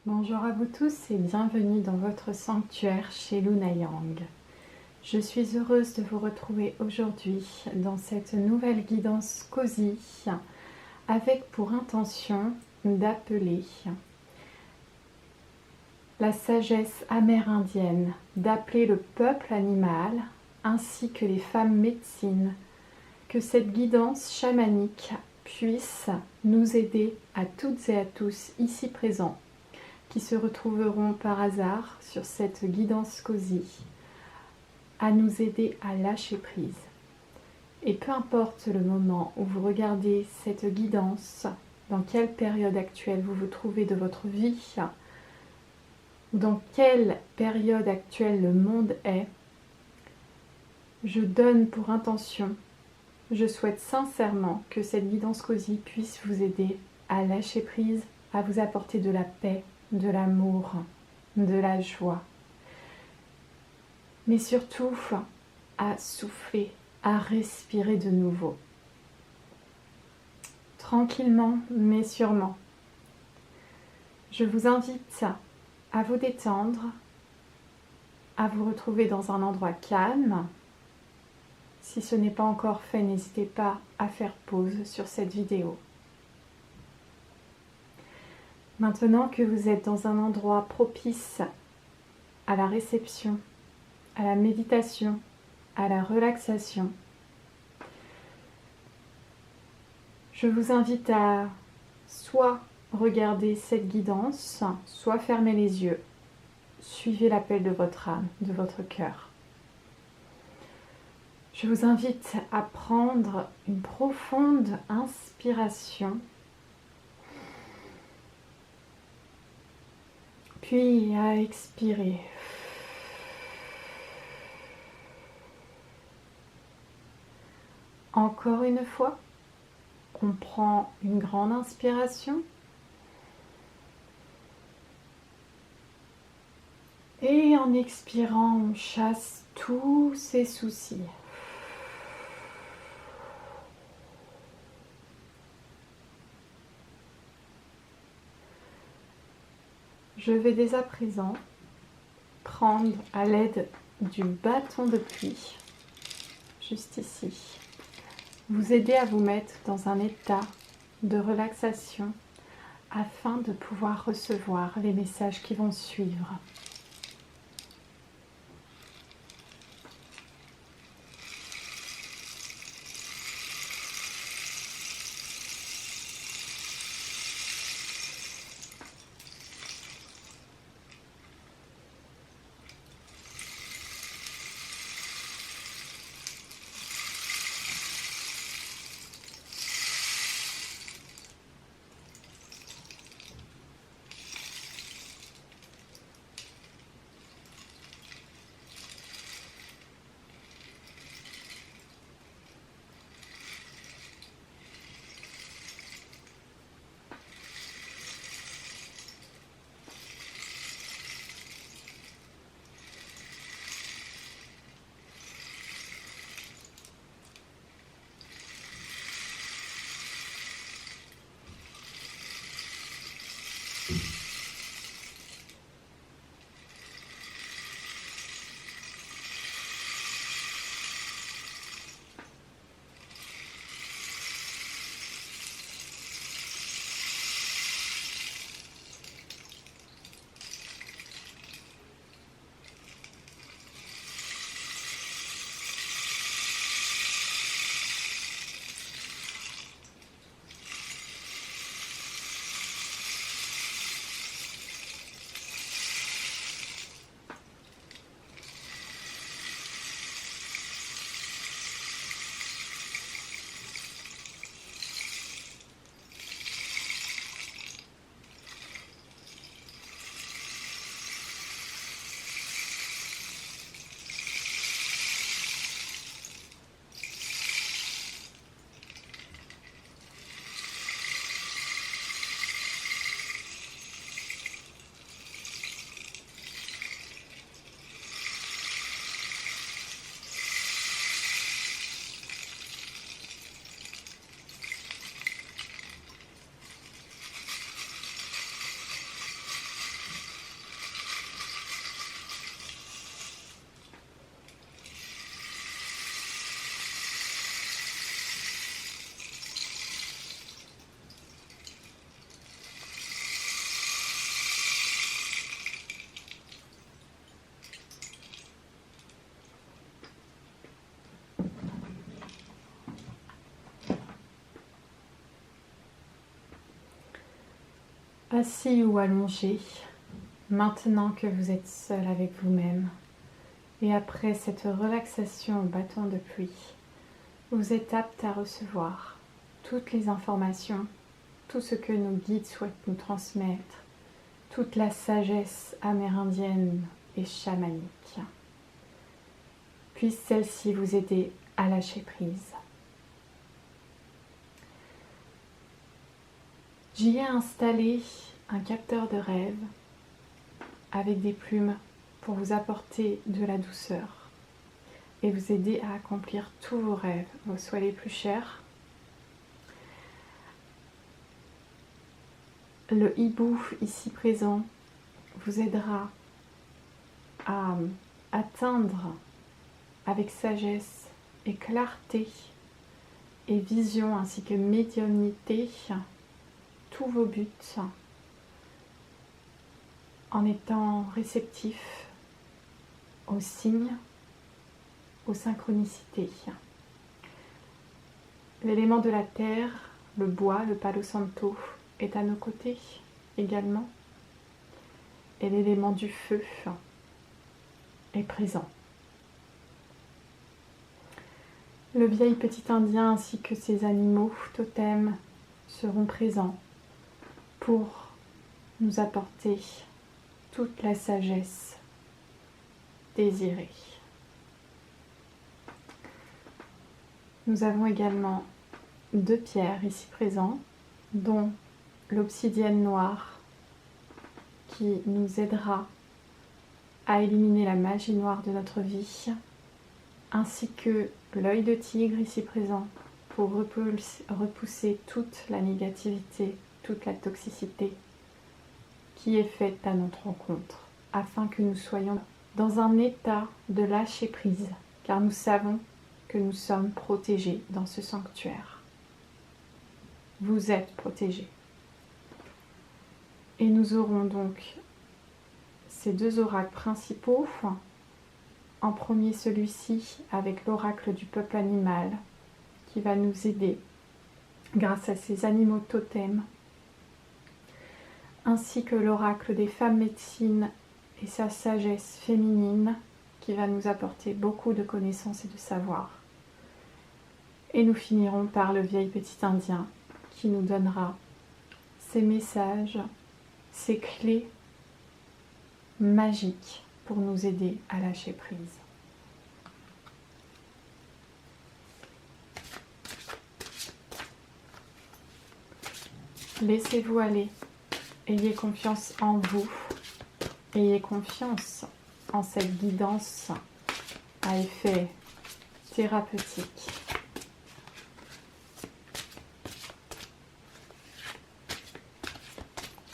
Bonjour à vous tous et bienvenue dans votre sanctuaire chez Luna Yang. Je suis heureuse de vous retrouver aujourd'hui dans cette nouvelle guidance cosy avec pour intention d'appeler la sagesse amérindienne, d'appeler le peuple animal ainsi que les femmes médecines, que cette guidance chamanique puisse nous aider à toutes et à tous ici présents qui se retrouveront par hasard sur cette guidance cosy, à nous aider à lâcher prise. Et peu importe le moment où vous regardez cette guidance, dans quelle période actuelle vous vous trouvez de votre vie, ou dans quelle période actuelle le monde est, je donne pour intention, je souhaite sincèrement que cette guidance cosy puisse vous aider à lâcher prise, à vous apporter de la paix, de l'amour, de la joie, mais surtout à souffler, à respirer de nouveau. Tranquillement, mais sûrement. Je vous invite à vous détendre, à vous retrouver dans un endroit calme. Si ce n'est pas encore fait, n'hésitez pas à faire pause sur cette vidéo. Maintenant que vous êtes dans un endroit propice à la réception, à la méditation, à la relaxation, je vous invite à soit regarder cette guidance, soit fermer les yeux. Suivez l'appel de votre âme, de votre cœur. Je vous invite à prendre une profonde inspiration, puis à expirer. Encore une fois, on prend une grande inspiration et en expirant, on chasse tous ces soucis. Je vais dès à présent prendre à l'aide du bâton de pluie, juste ici, vous aider à vous mettre dans un état de relaxation afin de pouvoir recevoir les messages qui vont suivre. Assis ou allongé, maintenant que vous êtes seul avec vous-même, et après cette relaxation au bâton de pluie, vous êtes apte à recevoir toutes les informations, tout ce que nos guides souhaitent nous transmettre, toute la sagesse amérindienne et chamanique. Puisse celle-ci vous aider à lâcher prise. J'y ai installé un capteur de rêve avec des plumes pour vous apporter de la douceur et vous aider à accomplir tous vos rêves, vos souhaits les plus chers. Le hibou ici présent vous aidera à atteindre avec sagesse et clarté et vision ainsi que médiumnité tous vos buts en étant réceptif aux signes, aux synchronicités. L'élément de la terre, le bois, le palo santo est à nos côtés également et l'élément du feu est présent. Le vieil petit indien ainsi que ses animaux totems seront présents pour nous apporter toute la sagesse désirée. Nous avons également 2 pierres ici présentes, dont l'obsidienne noire qui nous aidera à éliminer la magie noire de notre vie, ainsi que l'œil de tigre ici présent pour repousser toute la négativité, toute la toxicité qui est faite à notre rencontre, afin que nous soyons dans un état de lâcher prise, car nous savons que nous sommes protégés dans ce sanctuaire. Vous êtes protégés. Et nous aurons donc ces 2 oracles principaux. En premier, celui-ci avec l'oracle du peuple animal qui va nous aider grâce à ces animaux totems, ainsi que l'oracle des femmes médecines et sa sagesse féminine qui va nous apporter beaucoup de connaissances et de savoir. Et nous finirons par le vieil petit indien qui nous donnera ses messages, ses clés magiques pour nous aider à lâcher prise. Laissez-vous aller, ayez confiance en vous, ayez confiance en cette guidance à effet thérapeutique.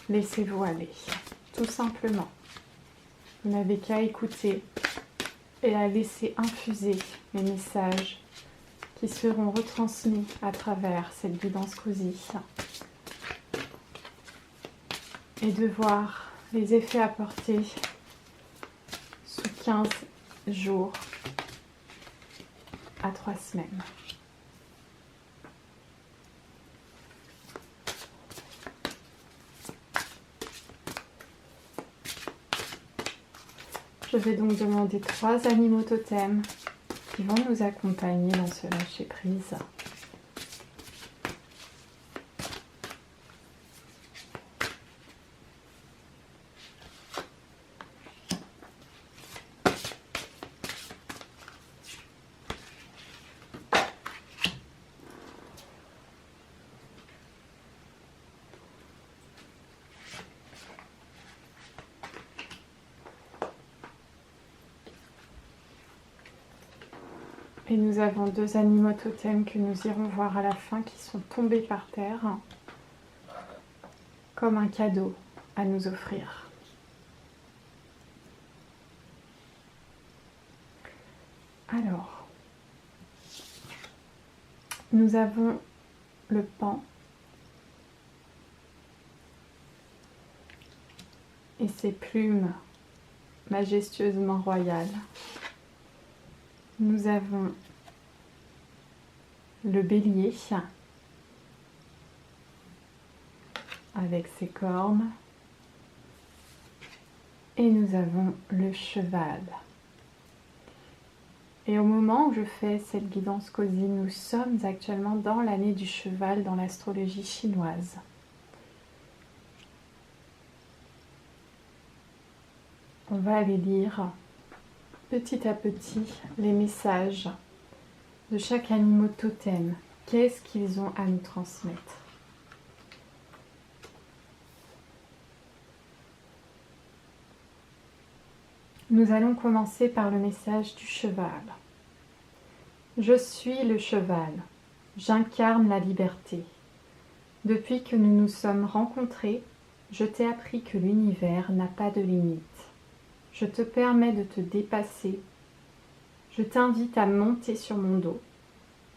Laissez-vous aller, tout simplement. Vous n'avez qu'à écouter et à laisser infuser les messages qui seront retransmis à travers cette guidance Cousy et de voir les effets apportés sous 15 jours à 3 semaines. Je vais donc demander 3 animaux totems qui vont nous accompagner dans ce lâcher prise. Et nous avons 2 animaux totems que nous irons voir à la fin qui sont tombés par terre comme un cadeau à nous offrir. Alors, nous avons le pan et ses plumes majestueusement royales. Nous avons le bélier avec ses cornes. Et nous avons le cheval. Et au moment où je fais cette guidance cosy, nous sommes actuellement dans l'année du cheval dans l'astrologie chinoise. On va aller lire petit à petit les messages de chaque animal totem. Qu'est-ce qu'ils ont à nous transmettre? Nous allons commencer par le message du cheval. Je suis le cheval. J'incarne la liberté. Depuis que nous nous sommes rencontrés, je t'ai appris que l'univers n'a pas de limite. Je te permets de te dépasser. Je t'invite à monter sur mon dos.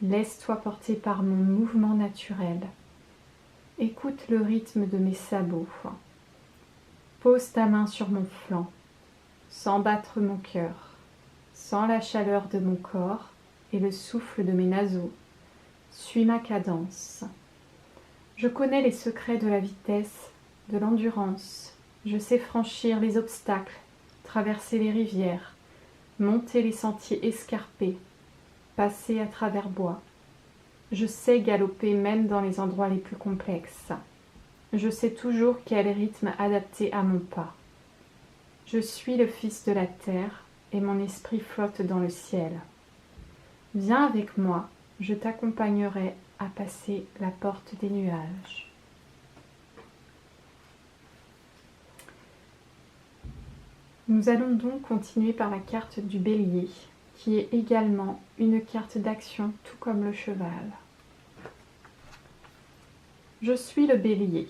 Laisse-toi porter par mon mouvement naturel. Écoute le rythme de mes sabots. Pose ta main sur mon flanc. Sens battre mon cœur. Sens la chaleur de mon corps et le souffle de mes naseaux. Suis ma cadence. Je connais les secrets de la vitesse, de l'endurance. Je sais franchir les obstacles, traverser les rivières, monter les sentiers escarpés, passer à travers bois. Je sais galoper même dans les endroits les plus complexes. Je sais toujours quel rythme adapter à mon pas. Je suis le fils de la terre et mon esprit flotte dans le ciel. Viens avec moi, je t'accompagnerai à passer la porte des nuages. Nous allons donc continuer par la carte du bélier, qui est également une carte d'action, tout comme le cheval. Je suis le bélier.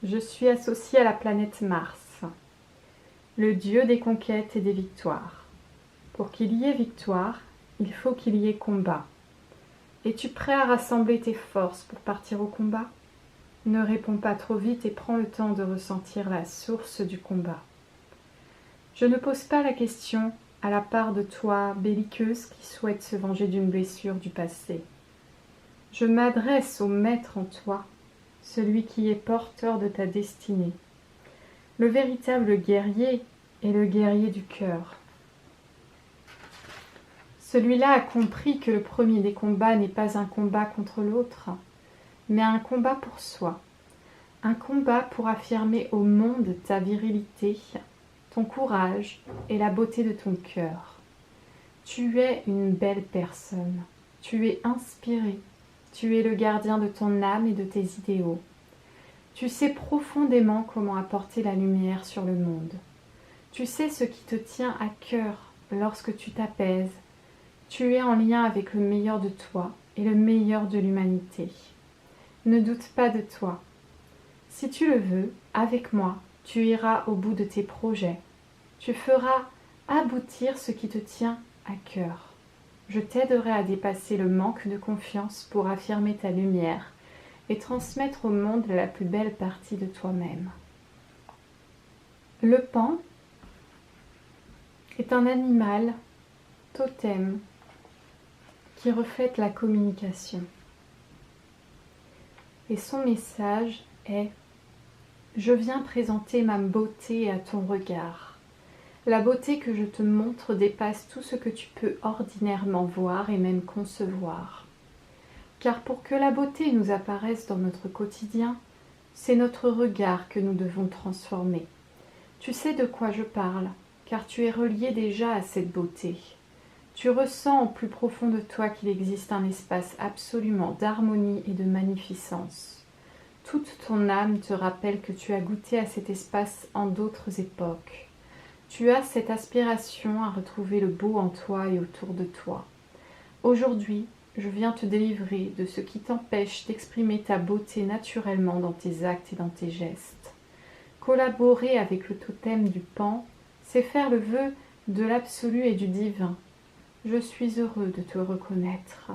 Je suis associé à la planète Mars, le dieu des conquêtes et des victoires. Pour qu'il y ait victoire, il faut qu'il y ait combat. Es-tu prêt à rassembler tes forces pour partir au combat? Ne réponds pas trop vite et prends le temps de ressentir la source du combat. Je ne pose pas la question à la part de toi belliqueuse qui souhaite se venger d'une blessure du passé. Je m'adresse au maître en toi, celui qui est porteur de ta destinée. Le véritable guerrier est le guerrier du cœur. Celui-là a compris que le premier des combats n'est pas un combat contre l'autre, mais un combat pour soi. Un combat pour affirmer au monde ta virilité, ton courage et la beauté de ton cœur. Tu es une belle personne. Tu es inspiré. Tu es le gardien de ton âme et de tes idéaux. Tu sais profondément comment apporter la lumière sur le monde. Tu sais ce qui te tient à cœur lorsque tu t'apaises. Tu es en lien avec le meilleur de toi et le meilleur de l'humanité. Ne doute pas de toi. Si tu le veux, avec moi, tu iras au bout de tes projets. Tu feras aboutir ce qui te tient à cœur. Je t'aiderai à dépasser le manque de confiance pour affirmer ta lumière et transmettre au monde la plus belle partie de toi-même. Le pan est un animal totem qui reflète la communication. Et son message est « Je viens présenter ma beauté à ton regard. La beauté que je te montre dépasse tout ce que tu peux ordinairement voir et même concevoir. Car pour que la beauté nous apparaisse dans notre quotidien, c'est notre regard que nous devons transformer. Tu sais de quoi je parle, car tu es relié déjà à cette beauté. Tu ressens au plus profond de toi qu'il existe un espace absolument d'harmonie et de magnificence. Toute ton âme te rappelle que tu as goûté à cet espace en d'autres époques. Tu as cette aspiration à retrouver le beau en toi et autour de toi. Aujourd'hui, je viens te délivrer de ce qui t'empêche d'exprimer ta beauté naturellement dans tes actes et dans tes gestes. Collaborer avec le totem du pan, c'est faire le vœu de l'absolu et du divin. Je suis heureux de te reconnaître.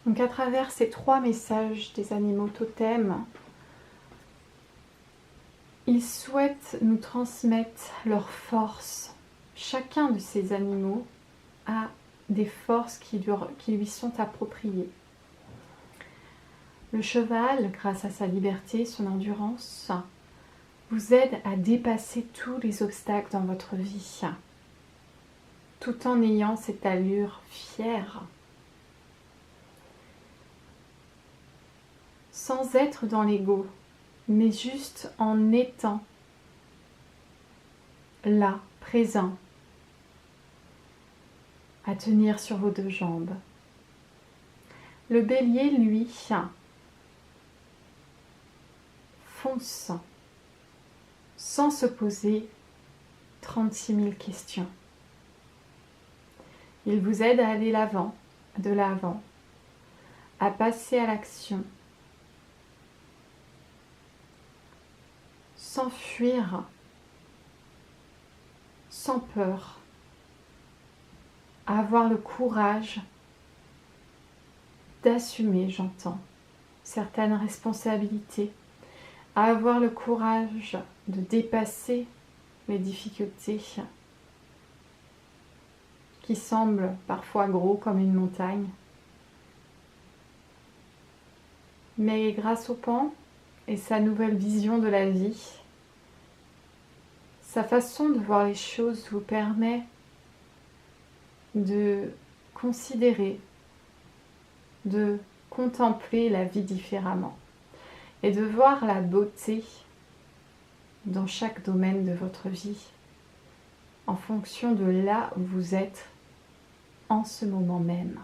Donc à travers ces 3 messages des animaux totems, ils souhaitent nous transmettre leur force. Chacun de ces animaux a des forces qui lui sont appropriées. Le cheval, grâce à sa liberté, son endurance, vous aide à dépasser tous les obstacles dans votre vie, tout en ayant cette allure fière, sans être dans l'ego, mais juste en étant là, présent, à tenir sur vos deux jambes. Le bélier, lui, fonce sans se poser 36 000 questions. Il vous aide à aller de l'avant, à passer à l'action, sans fuir, sans peur, à avoir le courage d'assumer, j'entends, certaines responsabilités, à avoir le courage de dépasser les difficultés qui semblent parfois gros comme une montagne. Mais grâce au pan et sa nouvelle vision de la vie, sa façon de voir les choses vous permet de considérer, de contempler la vie différemment et de voir la beauté dans chaque domaine de votre vie en fonction de là où vous êtes en ce moment même,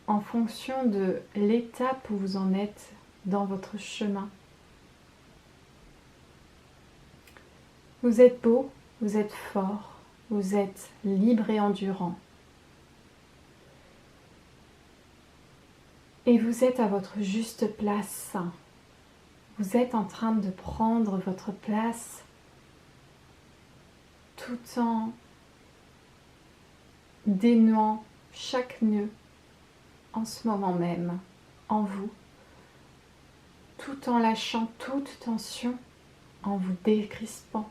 en fonction de l'étape où vous en êtes dans votre chemin. Vous êtes beau, vous êtes fort, vous êtes libre et endurant. Et vous êtes à votre juste place. Vous êtes en train de prendre votre place tout en dénouant chaque nœud en ce moment même en vous, tout en lâchant toute tension, en vous décrispant,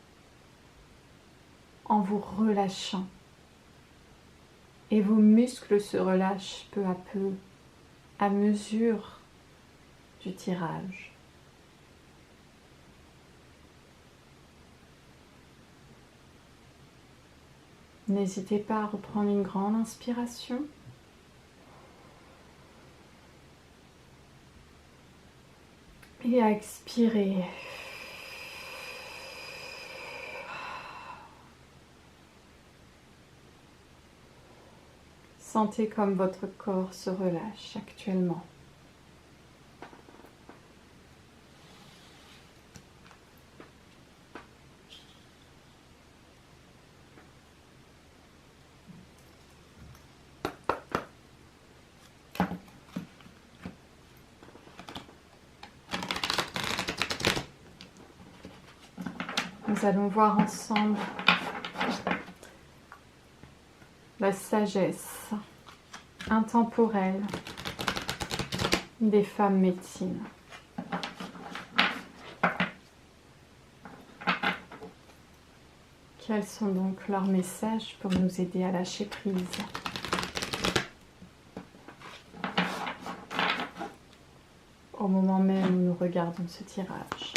en vous relâchant. Et vos muscles se relâchent peu à peu à mesure du tirage. N'hésitez pas à reprendre une grande inspiration. Et à expirer. Sentez comme votre corps se relâche actuellement. Nous allons voir ensemble la sagesse intemporelle des femmes médecines. Quels sont donc leurs messages pour nous aider à lâcher prise ? Au moment même où nous regardons ce tirage.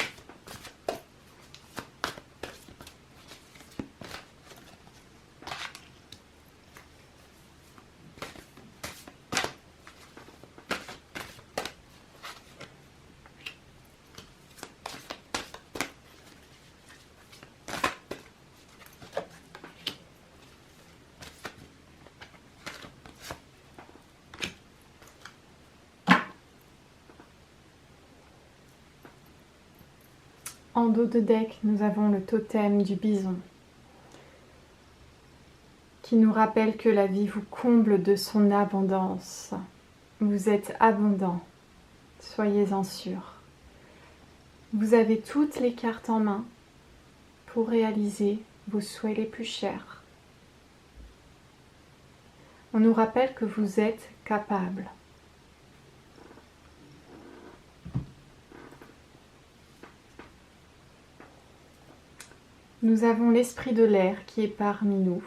En dos de deck, nous avons le totem du bison qui nous rappelle que la vie vous comble de son abondance. Vous êtes abondant, soyez-en sûrs. Vous avez toutes les cartes en main pour réaliser vos souhaits les plus chers. On nous rappelle que vous êtes capable. Nous avons l'esprit de l'air qui est parmi nous.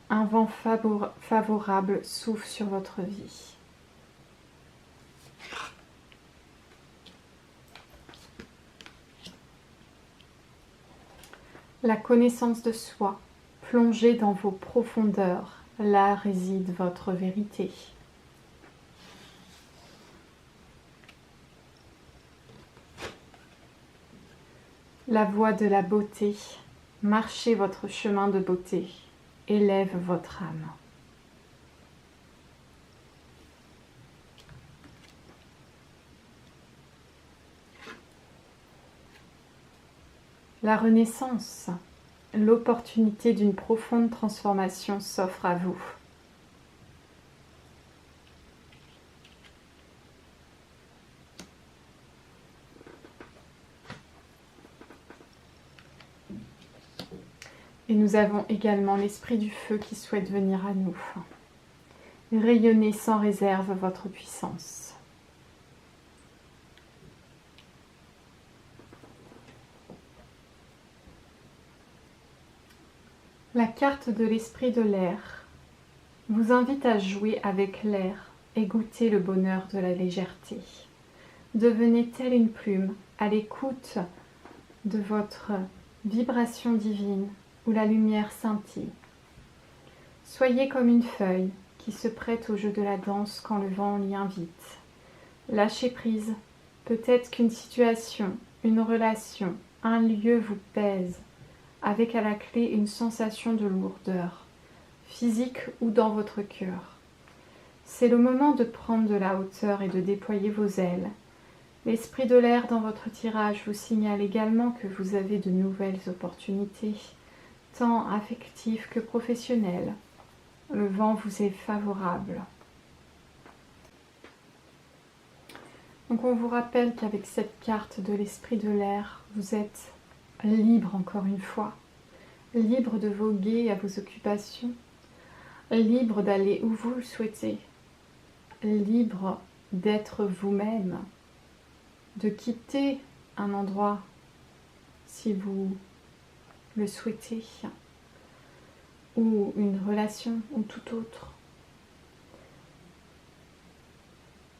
Un vent favorable souffle sur votre vie. La connaissance de soi, plongez dans vos profondeurs, là réside votre vérité. La voie de la beauté, marchez votre chemin de beauté, élève votre âme. La renaissance, l'opportunité d'une profonde transformation s'offre à vous. Et nous avons également l'esprit du feu qui souhaite venir à nous. Rayonnez sans réserve votre puissance. La carte de l'esprit de l'air vous invite à jouer avec l'air et goûter le bonheur de la légèreté. Devenez telle une plume à l'écoute de votre vibration divine où la lumière scintille. Soyez comme une feuille qui se prête au jeu de la danse quand le vent l'y invite. Lâchez prise, peut-être qu'une situation, une relation, un lieu vous pèse, avec à la clé une sensation de lourdeur, physique ou dans votre cœur. C'est le moment de prendre de la hauteur et de déployer vos ailes. L'esprit de l'air dans votre tirage vous signale également que vous avez de nouvelles opportunités, tant affectives que professionnelles. Le vent vous est favorable. Donc on vous rappelle qu'avec cette carte de l'esprit de l'air, vous êtes libre encore une fois, libre de voguer à vos occupations, libre d'aller où vous le souhaitez, libre d'être vous-même, de quitter un endroit si vous le souhaitez, ou une relation ou tout autre.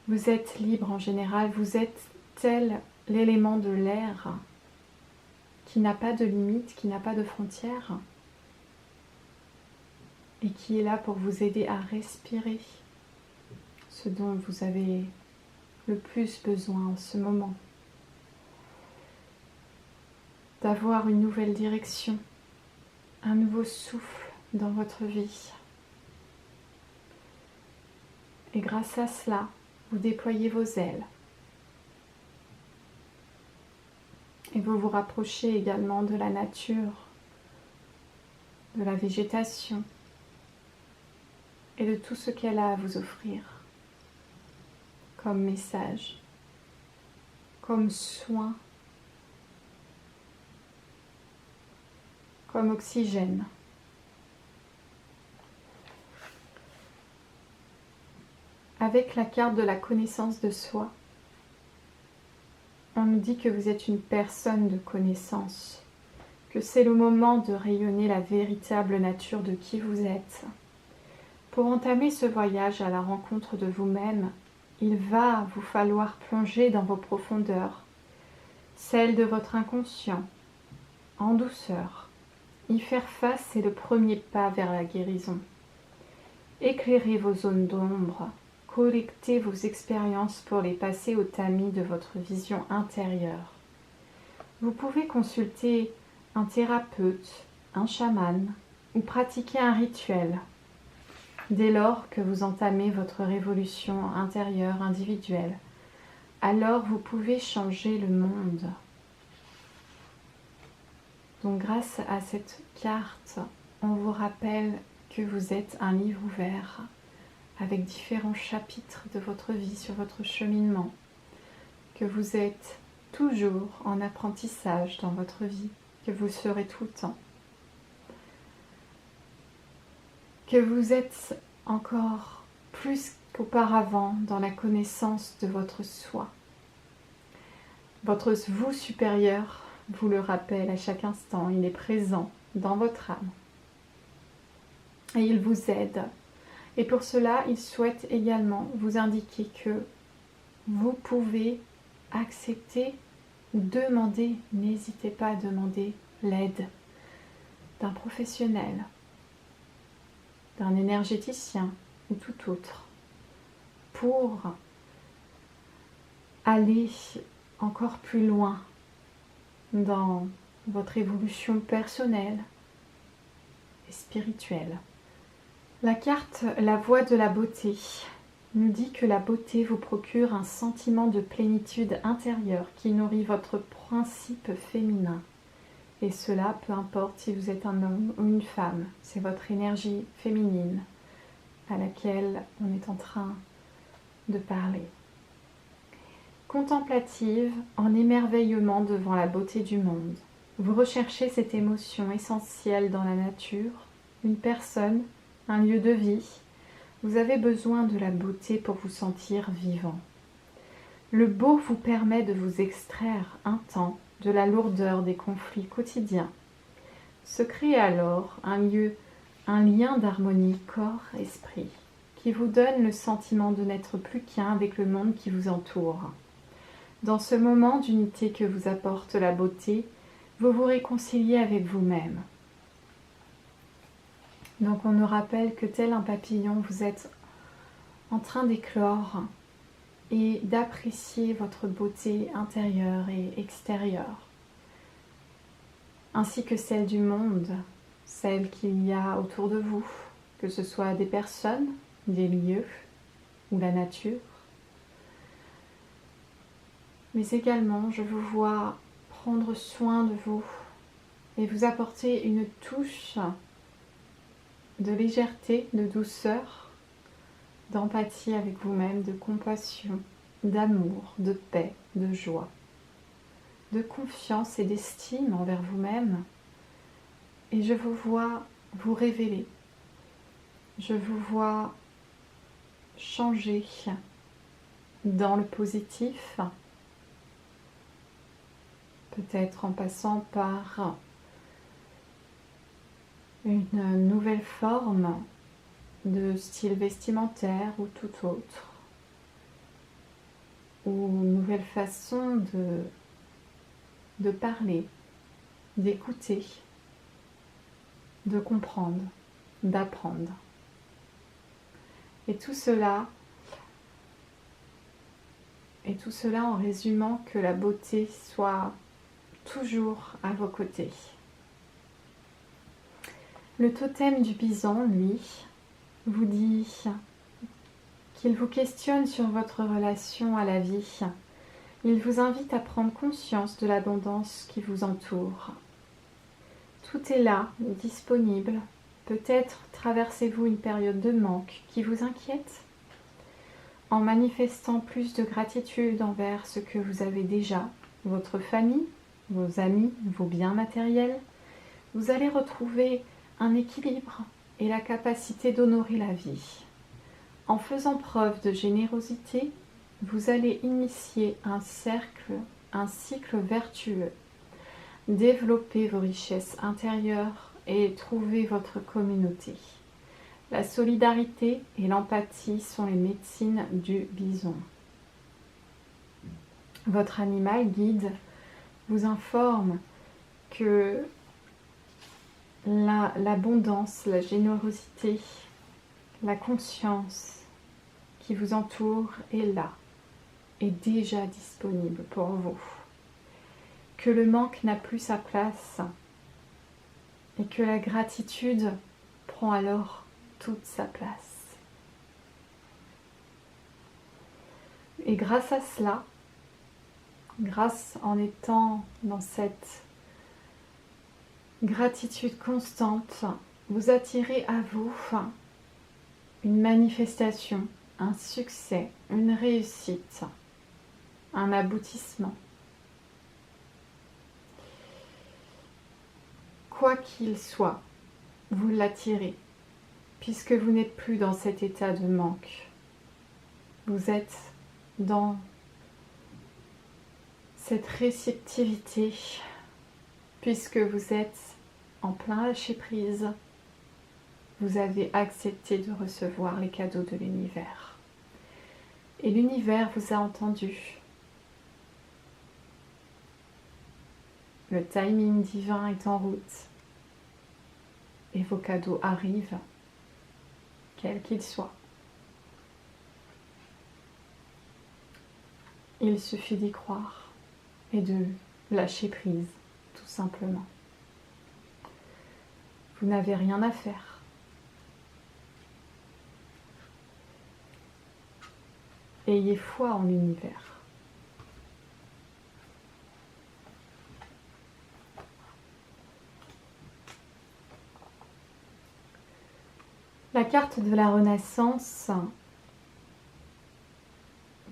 Vous êtes libre en général, vous êtes tel l'élément de l'air qui n'a pas de limite, qui n'a pas de frontières et qui est là pour vous aider à respirer ce dont vous avez le plus besoin en ce moment. D'avoir une nouvelle direction, un nouveau souffle dans votre vie. Et grâce à cela, vous déployez vos ailes. Et vous vous rapprochez également de la nature, de la végétation et de tout ce qu'elle a à vous offrir comme message, comme soin, comme oxygène. Avec la carte de la connaissance de soi, on nous dit que vous êtes une personne de connaissance, que c'est le moment de rayonner la véritable nature de qui vous êtes. Pour entamer ce voyage à la rencontre de vous-même, il va vous falloir plonger dans vos profondeurs, celles de votre inconscient, en douceur. Y faire face est le premier pas vers la guérison. Éclairez vos zones d'ombre, collectez vos expériences pour les passer au tamis de votre vision intérieure. Vous pouvez consulter un thérapeute, un chaman ou pratiquer un rituel. Dès lors que vous entamez votre révolution intérieure individuelle, alors vous pouvez changer le monde. Donc grâce à cette carte, on vous rappelle que vous êtes un livre ouvert avec différents chapitres de votre vie sur votre cheminement, que vous êtes toujours en apprentissage dans votre vie, que vous serez tout le temps, que vous êtes encore plus qu'auparavant dans la connaissance de votre soi. Votre vous supérieur vous le rappelle à chaque instant, il est présent dans votre âme et il vous aide. Et pour cela, il souhaite également vous indiquer que vous pouvez accepter ou demander, n'hésitez pas à demander l'aide d'un professionnel, d'un énergéticien ou tout autre, pour aller encore plus loin dans votre évolution personnelle et spirituelle. La carte La Voie de la Beauté nous dit que la beauté vous procure un sentiment de plénitude intérieure qui nourrit votre principe féminin. Et cela, peu importe si vous êtes un homme ou une femme, c'est votre énergie féminine à laquelle on est en train de parler. Contemplative, en émerveillement devant la beauté du monde. Vous recherchez cette émotion essentielle dans la nature, une personne, un lieu de vie. Vous avez besoin de la beauté pour vous sentir vivant. Le beau vous permet de vous extraire un temps de la lourdeur des conflits quotidiens. Se crée alors un lien d'harmonie corps-esprit qui vous donne le sentiment de n'être plus qu'un avec le monde qui vous entoure. Dans ce moment d'unité que vous apporte la beauté, vous vous réconciliez avec vous-même. Donc on nous rappelle que tel un papillon, vous êtes en train d'éclore et d'apprécier votre beauté intérieure et extérieure, ainsi que celle du monde, celle qu'il y a autour de vous, que ce soit des personnes, des lieux ou la nature. Mais également, je vous vois prendre soin de vous et vous apporter une touche de légèreté, de douceur, d'empathie avec vous-même, de compassion, d'amour, de paix, de joie, de confiance et d'estime envers vous-même. Et je vous vois vous révéler. Je vous vois changer dans le positif, peut-être en passant par une nouvelle forme de style vestimentaire ou tout autre, ou une nouvelle façon de parler, d'écouter, de comprendre, d'apprendre. Et tout cela en résumant que la beauté soit toujours à vos côtés. Le totem du bison, lui, vous dit qu'il vous questionne sur votre relation à la vie. Il vous invite à prendre conscience de l'abondance qui vous entoure. Tout est là, disponible. Peut-être traversez-vous une période de manque qui vous inquiète. En manifestant plus de gratitude envers ce que vous avez déjà, votre famille, vos amis, vos biens matériels, vous allez retrouver un équilibre et la capacité d'honorer la vie. En faisant preuve de générosité, vous allez initier un cycle vertueux, développer vos richesses intérieures et trouver votre communauté. La solidarité et l'empathie sont les médecines du bison. Votre animal guide vous informe que l'abondance, la générosité, la conscience qui vous entoure est là, est déjà disponible pour vous. Que le manque n'a plus sa place et que la gratitude prend alors toute sa place. Et grâce à cela, grâce en étant dans cette gratitude constante, vous attirez à vous une manifestation, un succès, une réussite, un aboutissement. Quoi qu'il soit, vous l'attirez, puisque vous n'êtes plus dans cet état de manque. Vous êtes dans cette réceptivité, puisque vous êtes en plein lâcher-prise. Vous avez accepté de recevoir les cadeaux de l'univers. Et l'univers vous a entendu. Le timing divin est en route. et vos cadeaux arrivent, quels qu'ils soient. Il suffit d'y croire et de lâcher prise, tout simplement. Vous n'avez rien à faire. Ayez foi en l'univers. La carte de la Renaissance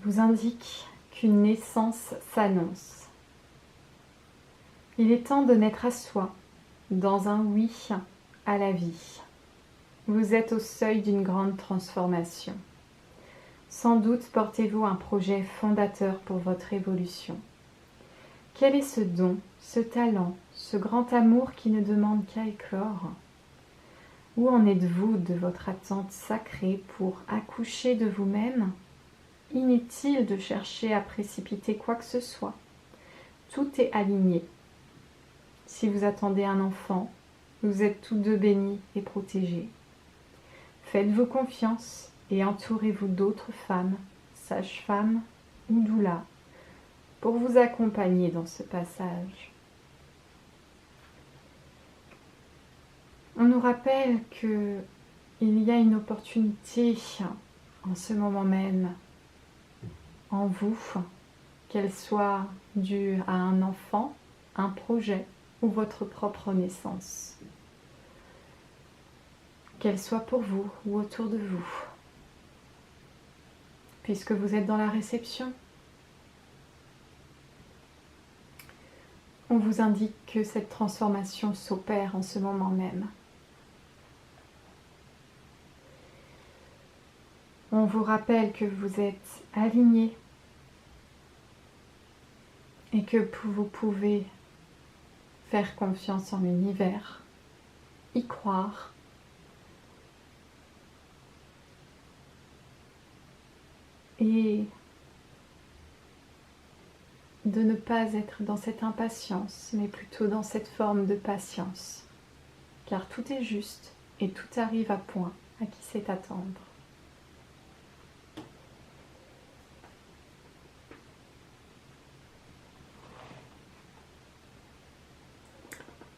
vous indique qu'une naissance s'annonce. Il est temps de naître à soi, dans un oui à la vie. Vous êtes au seuil d'une grande transformation. Sans doute portez-vous un projet fondateur pour votre évolution. Quel est ce don, ce talent, ce grand amour qui ne demande qu'à éclore ? Où en êtes-vous de votre attente sacrée pour accoucher de vous-même ? Inutile de chercher à précipiter quoi que ce soit. Tout est aligné. Si vous attendez un enfant, vous êtes tous deux bénis et protégés. Faites-vous confiance et entourez-vous d'autres femmes, sages-femmes ou doulas, pour vous accompagner dans ce passage. On nous rappelle qu'il y a une opportunité en ce moment même en vous, qu'elle soit due à un enfant, un projet ou votre propre naissance. Qu'elle soit pour vous ou autour de vous. Puisque vous êtes dans la réception, on vous indique que cette transformation s'opère en ce moment même. On vous rappelle que vous êtes aligné et que vous pouvez faire confiance en l'univers, y croire et de ne pas être dans cette impatience, mais plutôt dans cette forme de patience, car tout est juste et tout arrive à point à qui sait attendre.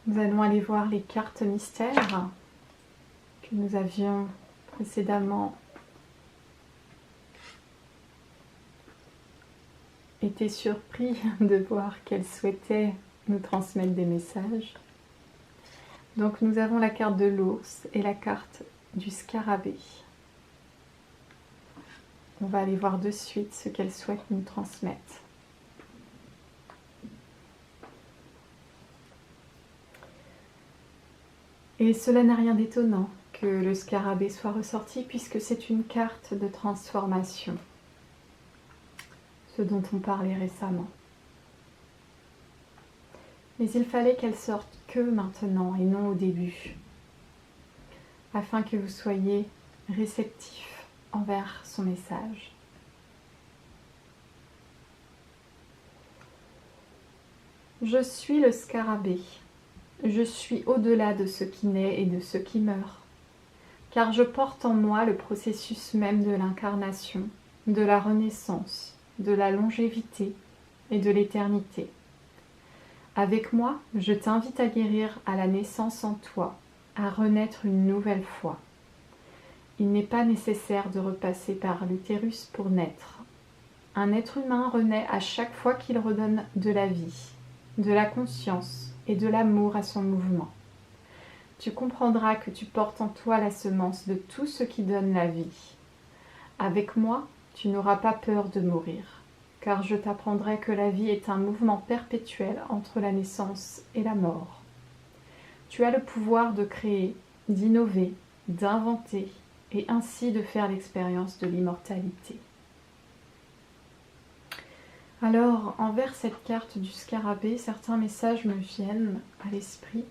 Nous allons aller voir les cartes mystères que nous avions précédemment été surpris de voir qu'elles souhaitaient nous transmettre des messages. Donc nous avons la carte de l'ours et la carte du scarabée. On va aller voir de suite ce qu'elles souhaitent nous transmettre. Et cela n'a rien d'étonnant que le scarabée soit ressorti puisque c'est une carte de transformation, ce dont on parlait récemment. Mais il fallait qu'elle sorte que maintenant et non au début, afin que vous soyez réceptif envers son message. Je suis le scarabée. Je suis au-delà de ce qui naît et de ce qui meurt, car je porte en moi le processus même de l'incarnation, de la renaissance, de la longévité et de l'éternité. Avec moi, je t'invite à guérir à la naissance en toi, à renaître une nouvelle fois. Il n'est pas nécessaire de repasser par l'utérus pour naître. Un être humain renaît à chaque fois qu'il redonne de la vie, de la conscience, et de l'amour à son mouvement. Tu comprendras que tu portes en toi la semence de tout ce qui donne la vie. Avec moi, tu n'auras pas peur de mourir, car je t'apprendrai que la vie est un mouvement perpétuel entre la naissance et la mort. Tu as le pouvoir de créer, d'innover, d'inventer, et ainsi de faire l'expérience de l'immortalité. Alors, envers cette carte du scarabée, certains messages me viennent à l'esprit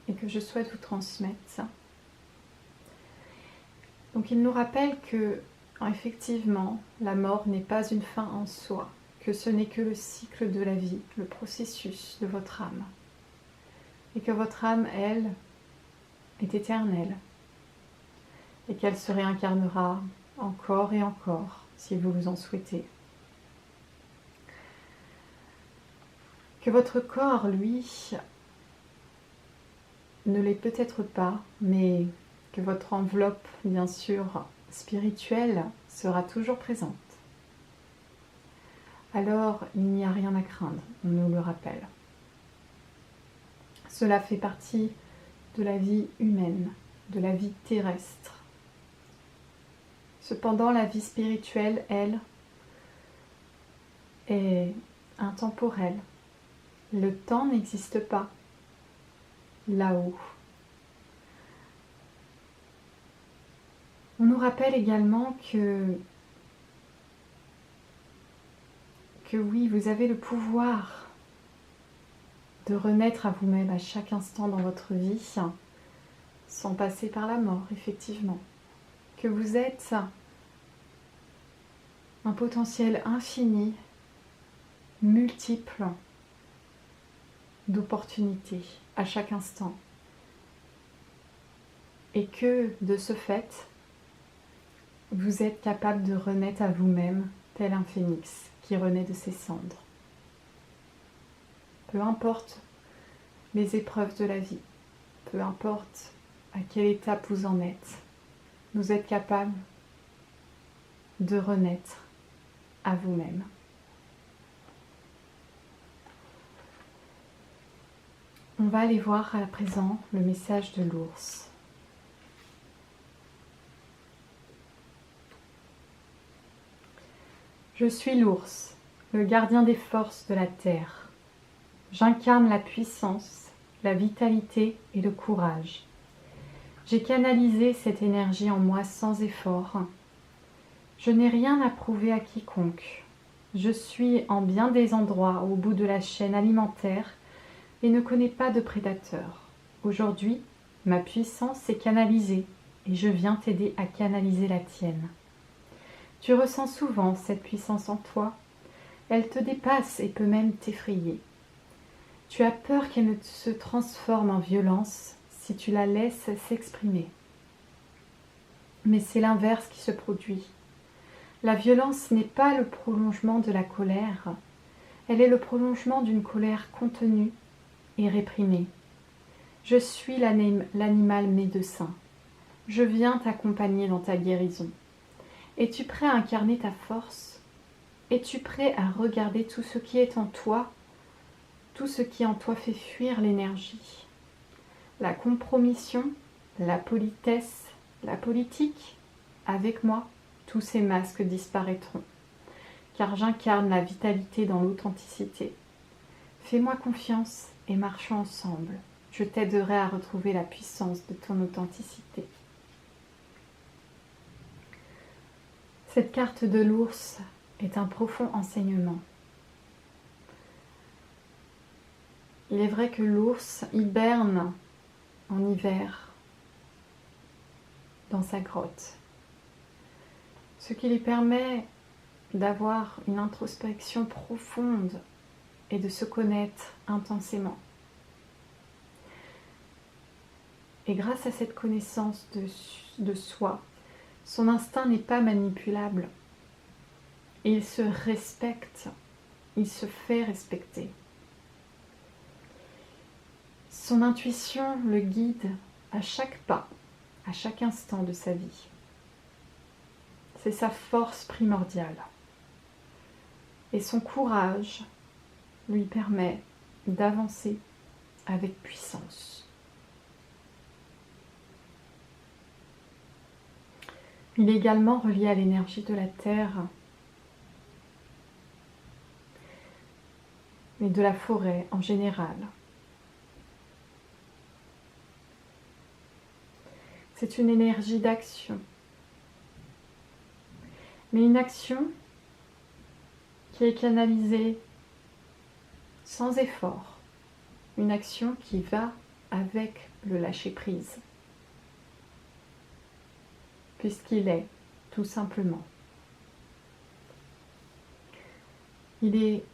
et que je souhaite vous transmettre. Donc, il nous rappelle que, effectivement, la mort n'est pas une fin en soi, que ce n'est que le cycle de la vie, le processus de votre âme. Et que votre âme, elle, est éternelle et qu'elle se réincarnera encore et encore si vous en souhaitez. Que votre corps, lui, ne l'est peut-être pas, mais que votre enveloppe, bien sûr, spirituelle sera toujours présente. Alors, il n'y a rien à craindre, on nous le rappelle. Cela fait partie de la vie humaine, de la vie terrestre. Cependant, la vie spirituelle, elle, est intemporelle. Le temps n'existe pas là-haut. On nous rappelle également que oui, vous avez le pouvoir de renaître à vous-même à chaque instant dans votre vie, sans passer par la mort, effectivement. Que vous êtes un potentiel infini, multiple, d'opportunités à chaque instant. Et que, de ce fait, vous êtes capable de renaître à vous-même tel un phénix qui renaît de ses cendres. Peu importe les épreuves de la vie, peu importe à quelle étape vous en êtes, vous êtes capable de renaître à vous-même. On va aller voir à présent le message de l'ours. Je suis l'ours, le gardien des forces de la terre. J'incarne la puissance, la vitalité et le courage. J'ai canalisé cette énergie en moi sans effort. Je n'ai rien à prouver à quiconque. Je suis en bien des endroits au bout de la chaîne alimentaire et ne connais pas de prédateurs. Aujourd'hui, ma puissance est canalisée et je viens t'aider à canaliser la tienne. Tu ressens souvent cette puissance en toi. Elle te dépasse et peut même t'effrayer. Tu as peur qu'elle ne se transforme en violence si tu la laisses s'exprimer. Mais c'est l'inverse qui se produit. La violence n'est pas le prolongement de la colère, elle est le prolongement d'une colère contenue et réprimée. Je suis l'animal médecin. Je viens t'accompagner dans ta guérison. Es-tu prêt à incarner ta force? Es-tu prêt à regarder tout ce qui est en toi, tout ce qui en toi fait fuir l'énergie? La compromission, la politesse, la politique? Avec moi, tous ces masques disparaîtront, car j'incarne la vitalité dans l'authenticité. Fais-moi confiance et marchons ensemble. Je t'aiderai à retrouver la puissance de ton authenticité. Cette carte de l'ours est un profond enseignement. Il est vrai que l'ours hiberne en hiver dans sa grotte, ce qui lui permet d'avoir une introspection profonde et de se connaître intensément. Et grâce à cette connaissance de soi, son instinct n'est pas manipulable. Et il se respecte, il se fait respecter. Son intuition le guide à chaque pas, à chaque instant de sa vie. C'est sa force primordiale. Et son courage lui permet d'avancer avec puissance. Il est également relié à l'énergie de la terre et de la forêt en général. C'est une énergie d'action, mais une action qui est canalisée sans effort, une action qui va avec le lâcher-prise, puisqu'il est tout simplement. Il est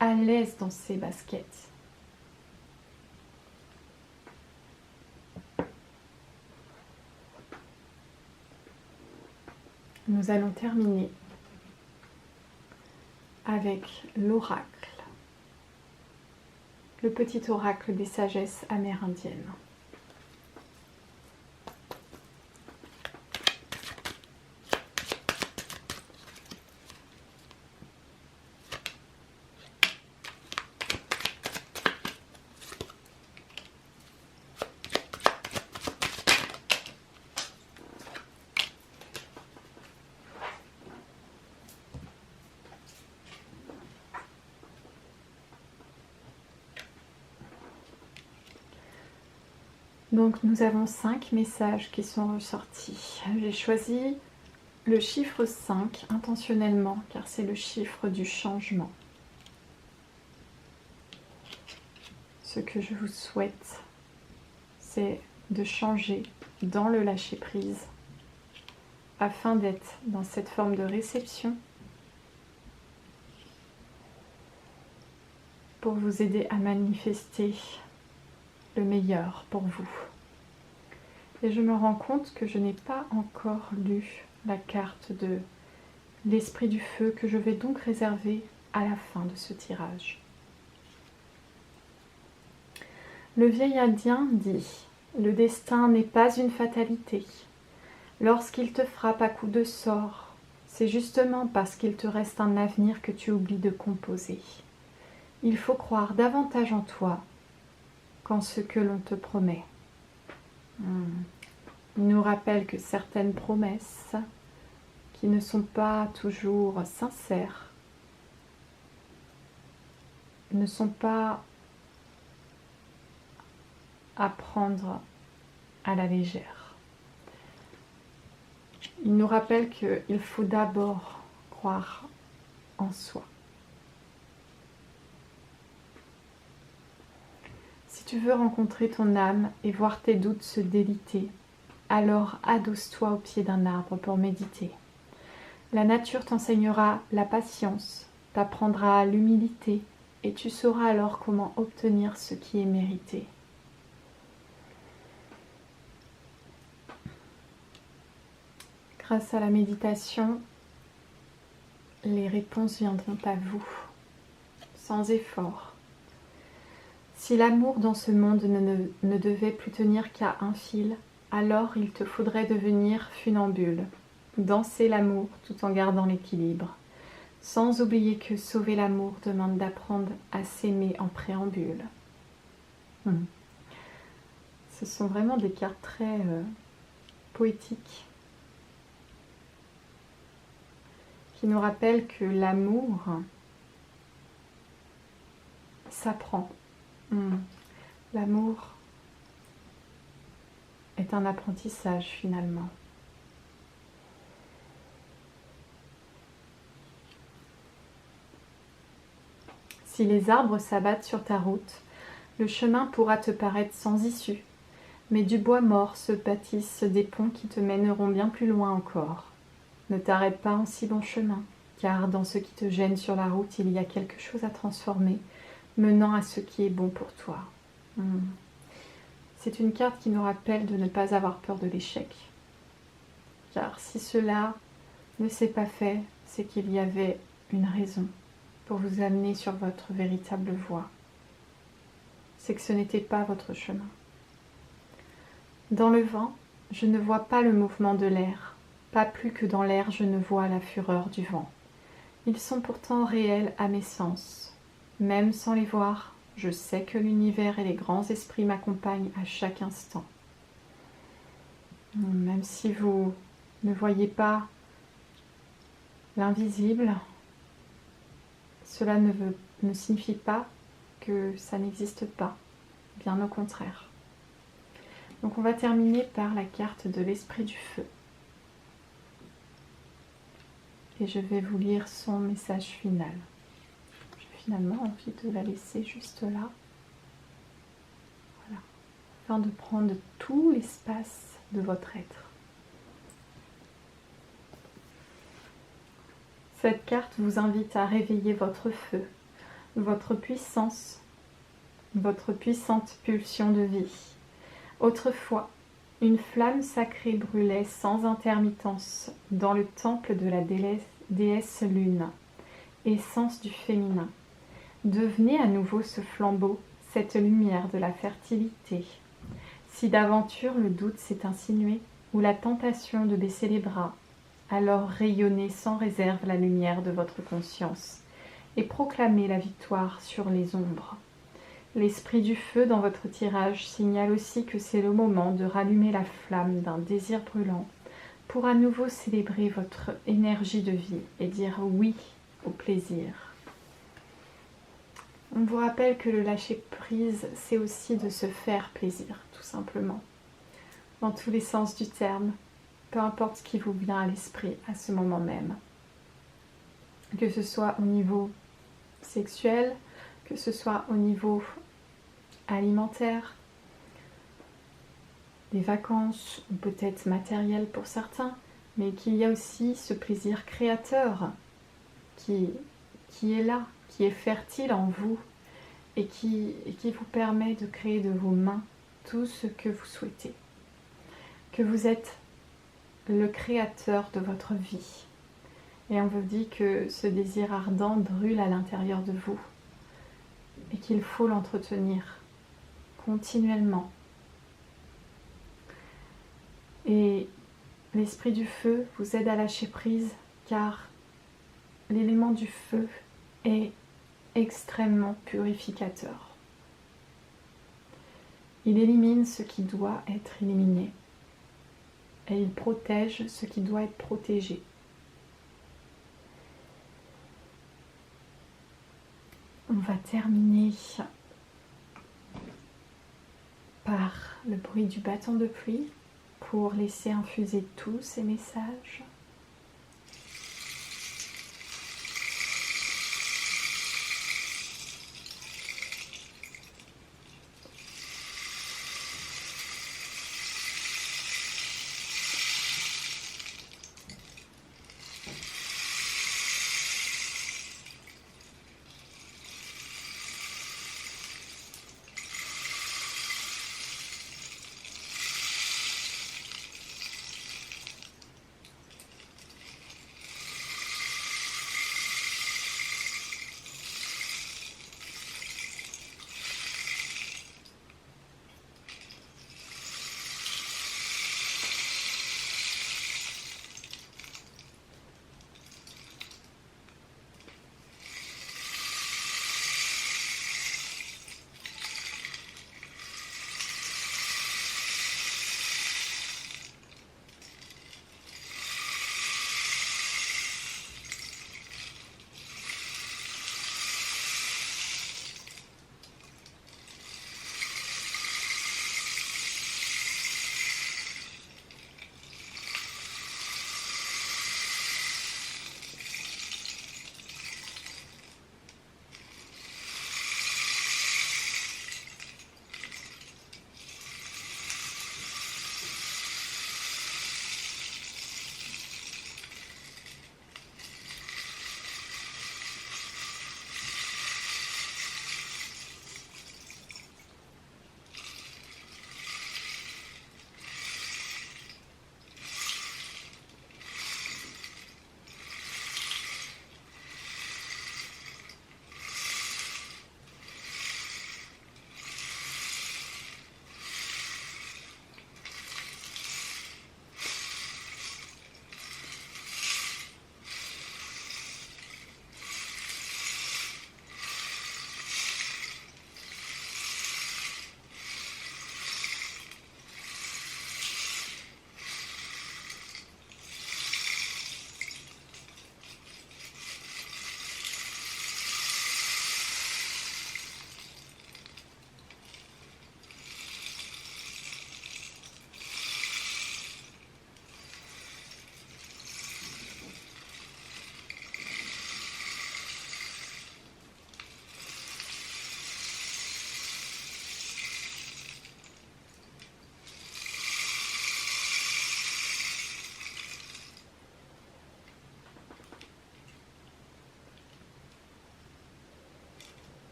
à l'aise dans ses baskets. nous allons terminer avec l'oracle, le petit oracle des sagesses amérindiennes. Donc nous avons 5 messages qui sont ressortis. J'ai choisi le chiffre 5 intentionnellement car c'est le chiffre du changement. Ce que je vous souhaite, c'est de changer dans le lâcher-prise afin d'être dans cette forme de réception pour vous aider à manifester le meilleur pour vous. Et je me rends compte que je n'ai pas encore lu la carte de l'esprit du feu que je vais donc réserver à la fin de ce tirage. Le vieil indien dit : le destin n'est pas une fatalité. Lorsqu'il te frappe à coups de sort, c'est justement parce qu'il te reste un avenir que tu oublies de composer. Il faut croire davantage en toi qu'en ce que l'on te promet. Il nous rappelle que certaines promesses qui ne sont pas toujours sincères ne sont pas à prendre à la légère. Il nous rappelle qu'il faut d'abord croire en soi. Si tu veux rencontrer ton âme et voir tes doutes se déliter, alors adosse-toi au pied d'un arbre pour méditer. La nature t'enseignera la patience, t'apprendra l'humilité et tu sauras alors comment obtenir ce qui est mérité. Grâce à la méditation, les réponses viendront à vous, sans effort. Si l'amour dans ce monde ne devait plus tenir qu'à un fil, alors il te faudrait devenir funambule, danser l'amour tout en gardant l'équilibre, sans oublier que sauver l'amour demande d'apprendre à s'aimer en préambule. Ce sont vraiment des cartes très poétiques qui nous rappellent que l'amour s'apprend. L'amour est un apprentissage finalement. Si les arbres s'abattent sur ta route, le chemin pourra te paraître sans issue, mais du bois mort se bâtissent des ponts qui te mèneront bien plus loin encore. Ne t'arrête pas en si bon chemin, car dans ce qui te gêne sur la route, il y a quelque chose à transformer, menant à ce qui est bon pour toi. C'est une carte qui nous rappelle de ne pas avoir peur de l'échec. Car si cela ne s'est pas fait, c'est qu'il y avait une raison pour vous amener sur votre véritable voie. C'est que ce n'était pas votre chemin. Dans le vent, je ne vois pas le mouvement de l'air. Pas plus que dans l'air, je ne vois la fureur du vent. Ils sont pourtant réels à mes sens. Même sans les voir, je sais que l'univers et les grands esprits m'accompagnent à chaque instant. Même si vous ne voyez pas l'invisible, cela ne signifie pas que ça n'existe pas, bien au contraire. Donc on va terminer par la carte de l'esprit du feu. Et je vais vous lire son message final. J'ai finalement envie de la laisser juste là. Voilà. Afin de prendre tout l'espace de votre être. Cette carte vous invite à réveiller votre feu, votre puissance, votre puissante pulsion de vie. Autrefois, Une flamme sacrée brûlait sans intermittence dans le temple de la déesse Lune, essence du féminin. Devenez à nouveau ce flambeau, cette lumière de la fertilité. Si d'aventure le doute s'est insinué, ou la tentation de baisser les bras, alors rayonnez sans réserve la lumière de votre conscience et proclamez la victoire sur les ombres. L'esprit du feu dans votre tirage signale aussi que c'est le moment de rallumer la flamme d'un désir brûlant pour à nouveau célébrer votre énergie de vie et dire oui au plaisir. On vous rappelle que le lâcher-prise, c'est aussi de se faire plaisir, tout simplement, dans tous les sens du terme, peu importe ce qui vous vient à l'esprit à ce moment même. Que ce soit au niveau sexuel, que ce soit au niveau alimentaire, des vacances ou peut-être matériel pour certains, mais qu'il y a aussi ce plaisir créateur qui est là, qui est fertile en vous et qui vous permet de créer de vos mains tout ce que vous souhaitez. Que vous êtes le créateur de votre vie. Et on vous dit que ce désir ardent brûle à l'intérieur de vous et qu'il faut l'entretenir continuellement. Et l'esprit du feu vous aide à lâcher prise car l'élément du feu est extrêmement purificateur. Il élimine ce qui doit être éliminé et il protège ce qui doit être protégé. On va terminer par le bruit du bâton de pluie pour laisser infuser tous ces messages.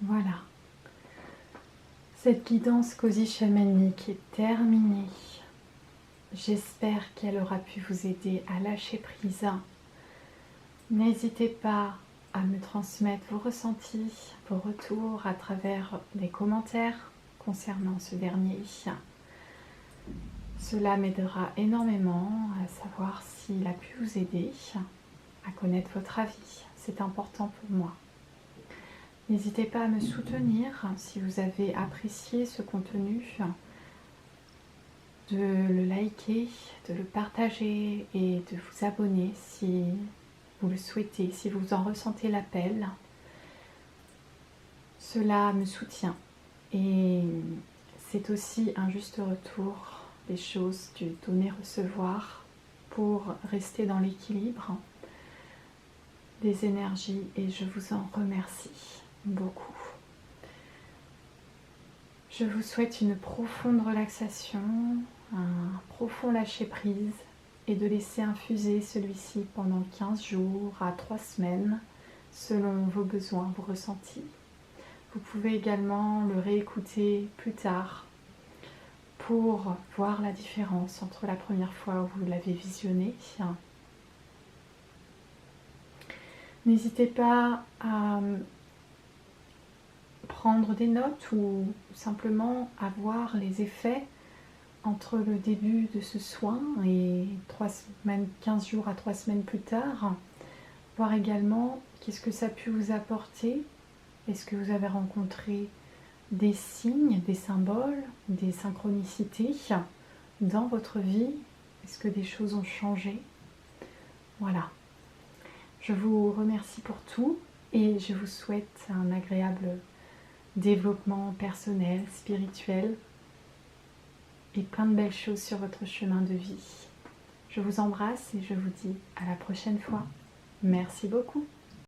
Voilà. Cette guidance cosy chamanique est terminée. J'espère qu'elle aura pu vous aider à lâcher prise. N'hésitez pas à me transmettre vos ressentis, vos retours à travers les commentaires concernant ce dernier. Cela m'aidera énormément à savoir s'il a pu vous aider, à connaître votre avis. C'est important pour moi. N'hésitez pas à me soutenir si vous avez apprécié ce contenu, de le liker, de le partager et de vous abonner si vous le souhaitez, si vous en ressentez l'appel. Cela me soutient et c'est aussi un juste retour des choses du donner-recevoir pour rester dans l'équilibre des énergies et je vous en remercie beaucoup. Je vous souhaite une profonde relaxation, un profond lâcher-prise et de laisser infuser celui-ci pendant 15 jours à 3 semaines selon vos besoins, vos ressentis. Vous pouvez également le réécouter plus tard pour voir la différence entre la première fois où vous l'avez visionné. N'hésitez pas à prendre des notes ou simplement à voir les effets entre le début de ce soin et 15 jours à 3 semaines plus tard. Voir également qu'est-ce que ça a pu vous apporter. Est-ce que vous avez rencontré des signes, des symboles, des synchronicités dans votre vie? Est-ce que des choses ont changé? Voilà. Je vous remercie pour tout et je vous souhaite un agréable développement personnel, spirituel et plein de belles choses sur votre chemin de vie. Je vous embrasse et je vous dis à la prochaine fois. Merci beaucoup.